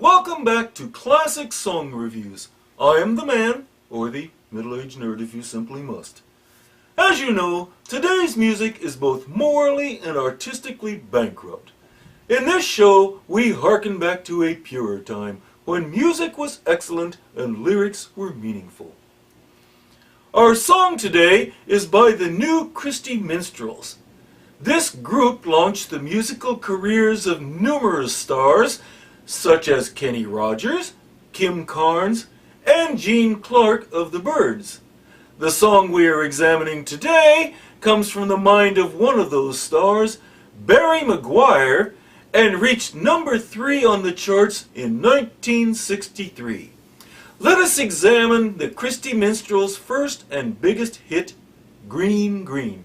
welcome back to Classic Song Reviews. I am the man, or the middle-aged nerd if you simply must. As you know, today's music is both morally and artistically bankrupt. In this show, we hearken back to a purer time, when music was excellent and lyrics were meaningful. Our song today is by the new Christy Minstrels. This group launched the musical careers of numerous stars, such as Kenny Rogers, Kim Carnes, and Gene Clark of the Byrds. The song we are examining today comes from the mind of one of those stars, Barry McGuire, and reached number 3 on the charts in 1963. Let us examine the Christy Minstrels' first and biggest hit, Green Green.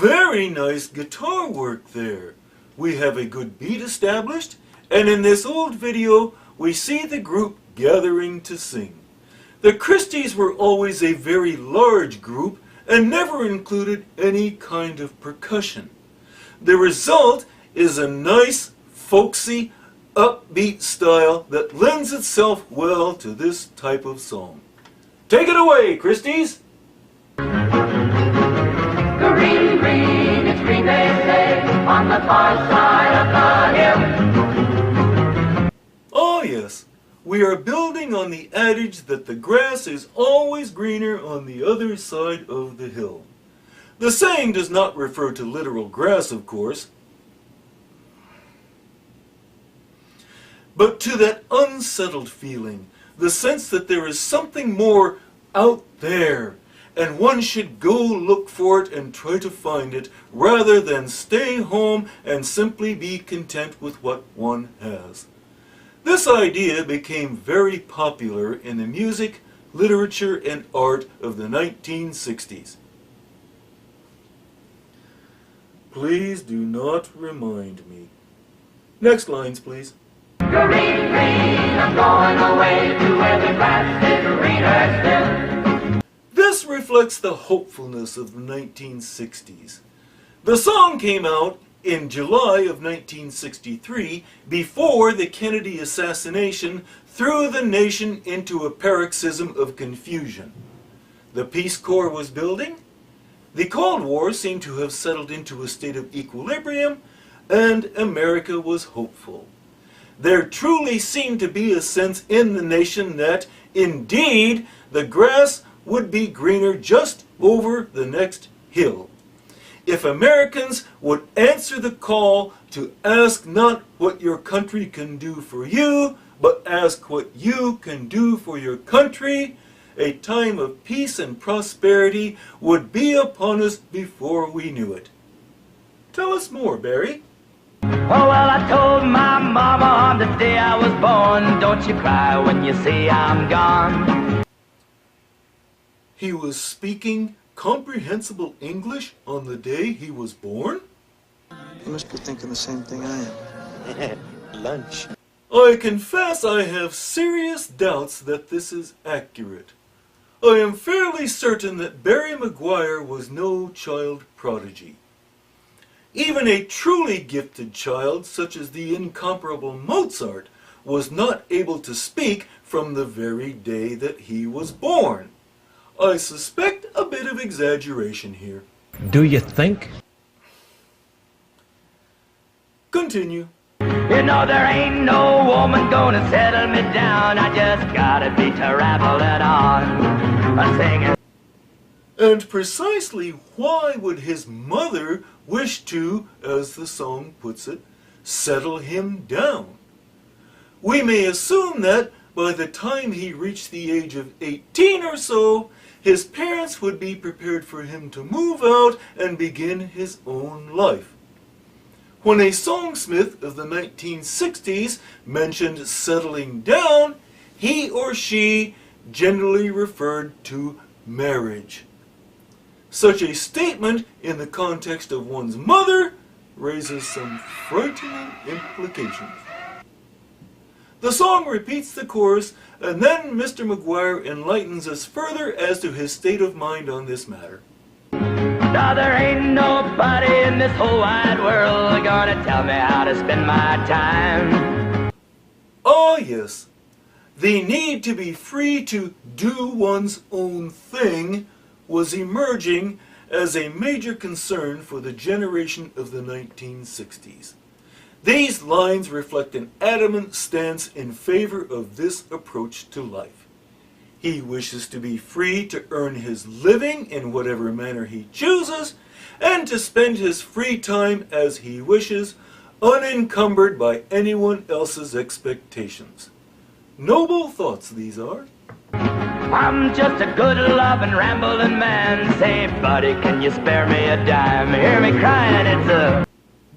Very nice guitar work there. We have a good beat established, and in this old video we see the group gathering to sing. The Christys were always a very large group and never included any kind of percussion. The result is a nice, folksy, upbeat style that lends itself well to this type of song. Take it away, Christys! Green, green, it's green they say, on the far side of the hill. Oh yes, we are building on the adage that the grass is always greener on the other side of the hill. The saying does not refer to literal grass, of course, but to that unsettled feeling, the sense that there is something more out there, and one should go look for it and try to find it, rather than stay home and simply be content with what one has. This idea became very popular in the music, literature, and art of the 1960s. Please do not remind me. Next lines, please. Green, green, I'm going away to where the grass is greener still. This reflects the hopefulness of the 1960s. The song came out in July of 1963, before the Kennedy assassination threw the nation into a paroxysm of confusion. The Peace Corps was building, the Cold War seemed to have settled into a state of equilibrium, and America was hopeful. There truly seemed to be a sense in the nation that, indeed, the grass would be greener just over the next hill. If Americans would answer the call to ask not what your country can do for you, but ask what you can do for your country, a time of peace and prosperity would be upon us before we knew it. Tell us more, Barry. Oh, well, I told my mama on the day I was born, don't you cry when you see I'm gone. He was speaking comprehensible English on the day he was born? You must be thinking the same thing I am. Lunch. I confess I have serious doubts that this is accurate. I am fairly certain that Barry McGuire was no child prodigy. Even a truly gifted child, such as the incomparable Mozart, was not able to speak from the very day that he was born. I suspect a bit of exaggeration here. Do you think? Continue. You know there ain't no woman gonna settle me down. I just gotta be traveling on. I'm singing. And precisely why would his mother wish to, as the song puts it, settle him down? We may assume that by the time he reached the age of 18 or so, his parents would be prepared for him to move out and begin his own life. When a songsmith of the 1960s mentioned settling down, he or she generally referred to marriage. Such a statement in the context of one's mother raises some frightening implications. The song repeats the chorus, and then Mr. McGuire enlightens us further as to his state of mind on this matter. Now there ain't nobody in this whole wide world gonna tell me how to spend my time. Ah, yes. The need to be free to do one's own thing was emerging as a major concern for the generation of the 1960s. These lines reflect an adamant stance in favor of this approach to life. He wishes to be free to earn his living in whatever manner he chooses, and to spend his free time as he wishes, unencumbered by anyone else's expectations. Noble thoughts these are. I'm just a good loving rambling man. Say, buddy, can you spare me a dime? Hear me crying, it's a...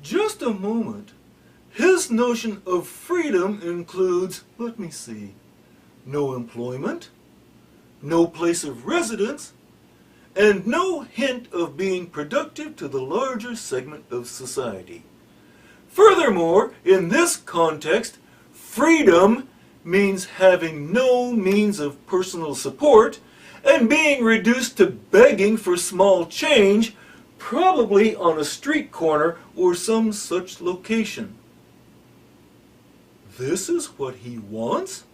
Just a moment. His notion of freedom includes, let me see, no employment, no place of residence, and no hint of being productive to the larger segment of society. Furthermore, in this context, freedom means having no means of personal support and being reduced to begging for small change, probably on a street corner or some such location. This is what he wants?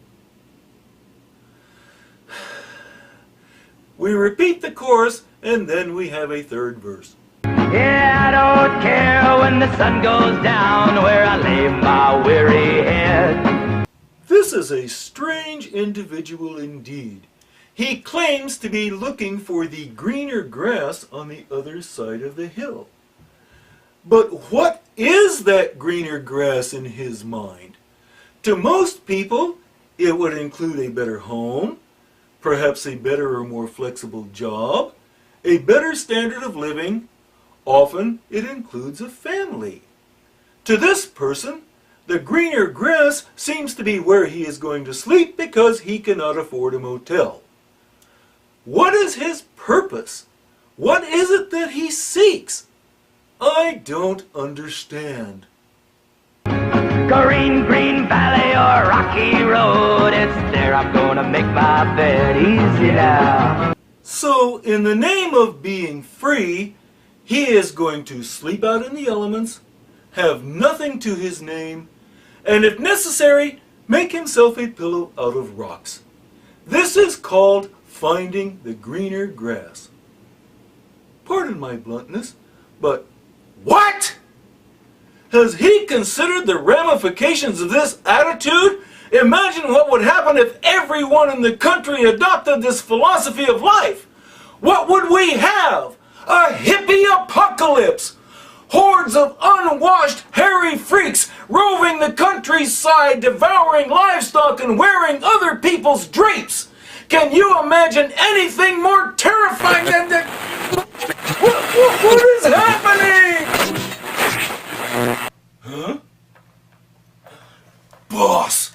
We repeat the chorus, and then we have a third verse. Yeah, I don't care when the sun goes down where I lay my weary head. This is a strange individual indeed. He claims to be looking for the greener grass on the other side of the hill. But what is that greener grass in his mind? To most people, it would include a better home, perhaps a better or more flexible job, a better standard of living. Often it includes a family. To this person, the greener grass seems to be where he is going to sleep because he cannot afford a motel. What is his purpose? What is it that he seeks? I don't understand. Green, green valley or rocky road, it's there I'm gonna make my bed easy now. So, in the name of being free, he is going to sleep out in the elements, have nothing to his name, and if necessary, make himself a pillow out of rocks. This is called finding the greener grass. Pardon my bluntness, but what? Has he considered the ramifications of this attitude? Imagine what would happen if everyone in the country adopted this philosophy of life. What would we have? A hippie apocalypse! Hordes of unwashed, hairy freaks roving the countryside, devouring livestock and wearing other people's drapes! Can you imagine anything more terrifying than that? What is happening? Huh? Boss!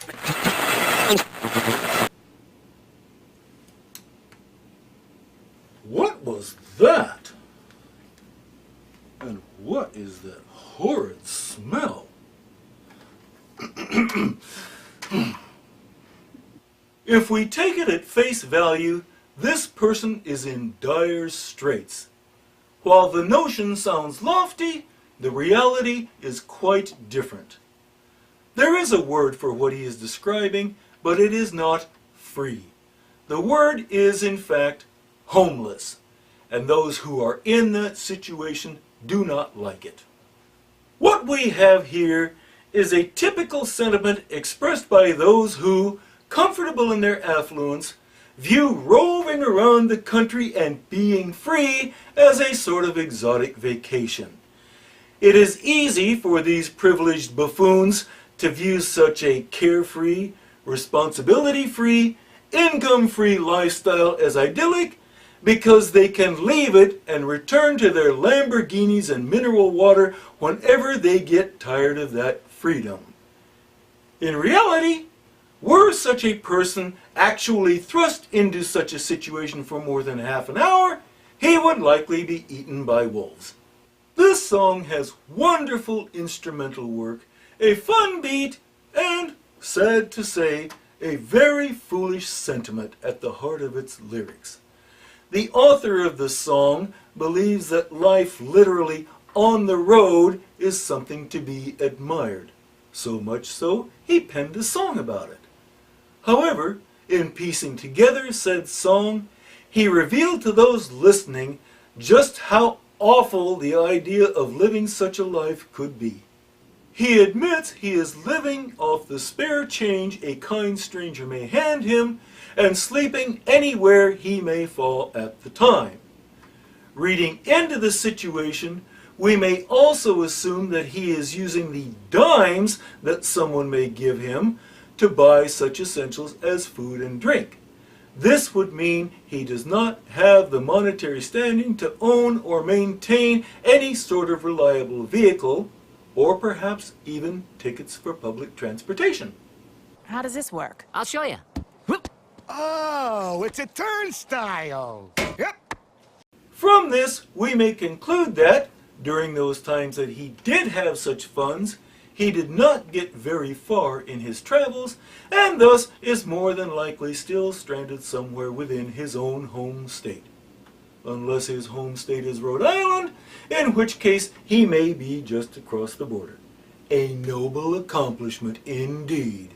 What was that? And what is that horrid smell? If we take it at face value, this person is in dire straits. While the notion sounds lofty, the reality is quite different. There is a word for what he is describing, but it is not free. The word is, in fact, homeless, and those who are in that situation do not like it. What we have here is a typical sentiment expressed by those who, comfortable in their affluence, view roving around the country and being free as a sort of exotic vacation. It is easy for these privileged buffoons to view such a carefree, responsibility-free, income-free lifestyle as idyllic because they can leave it and return to their Lamborghinis and mineral water whenever they get tired of that freedom. In reality, were such a person actually thrust into such a situation for more than half an hour, he would likely be eaten by wolves. This song has wonderful instrumental work, a fun beat, and, sad to say, a very foolish sentiment at the heart of its lyrics. The author of the song believes that life literally on the road is something to be admired. So much so, he penned a song about it. However, in piecing together said song, he revealed to those listening just how awful the idea of living such a life could be. He admits he is living off the spare change a kind stranger may hand him and sleeping anywhere he may fall at the time. Reading into the situation, we may also assume that he is using the dimes that someone may give him to buy such essentials as food and drink. This would mean he does not have the monetary standing to own or maintain any sort of reliable vehicle, or perhaps even tickets for public transportation. How does this work? I'll show you. Oh, it's a turnstile. Yep. From this, we may conclude that, during those times that he did have such funds, he did not get very far in his travels, and thus is more than likely still stranded somewhere within his own home state. Unless his home state is Rhode Island, in which case he may be just across the border. A noble accomplishment indeed.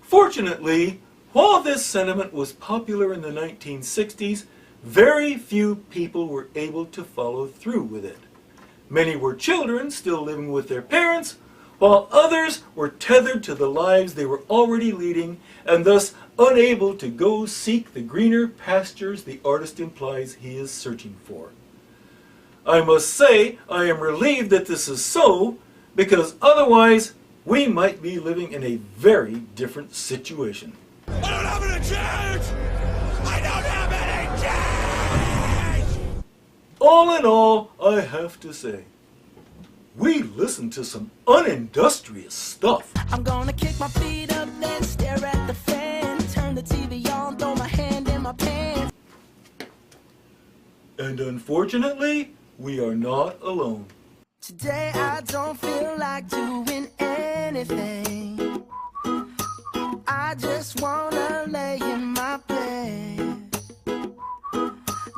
Fortunately, while this sentiment was popular in the 1960s, very few people were able to follow through with it. Many were children still living with their parents, while others were tethered to the lives they were already leading and thus unable to go seek the greener pastures the artist implies he is searching for. I must say I am relieved that this is so, because otherwise we might be living in a very different situation. I don't have any change! I don't have any change! All in all, I have to say, we listen to some unindustrious stuff. I'm gonna kick my feet up, then stare at the fan. Turn the TV on, throw my hand in my pants. And unfortunately, we are not alone. Today I don't feel like doing anything. I just wanna lay in my bed.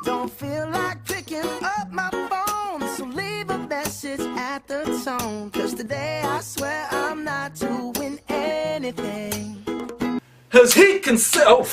Don't feel like picking up my phone, so leave a message at the tone. 'Cause today I swear I'm not doing anything. Has he considered?